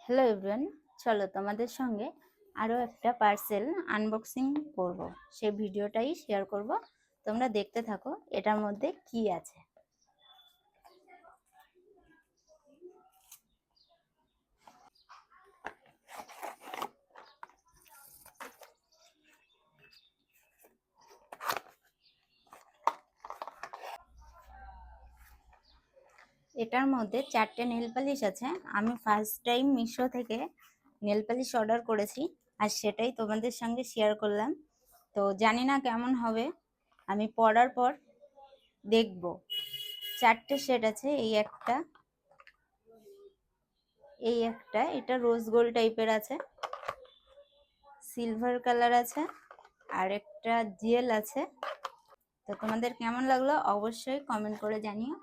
Hello everyone, চলো তোমাদের সঙ্গে আরও একটা পার্সেল আনবক্সিং করব। সেই ভিডিওটাই শেয়ার করব, তোমরা দেখতে থাকো এটার মধ্যে কি আছে। এটার মধ্যে 4টে নেল পালিশ আছে। আমি ফার্স্ট টাইম মিশো থেকে নেল পালিশ অর্ডার করেছি, আর সেটাই তোমাদের সঙ্গে শেয়ার করলাম। তো জানি না কেমন হবে, আমি পরার পর দেখব। 4টে সেট আছে, এই একটা এটা রোজ গোল্ড টাইপের আছে, সিলভার কালার আছে, আর একটা জেল আছে। তো তোমাদের কেমন লাগলো অবশ্যই কমেন্ট করে জানিও।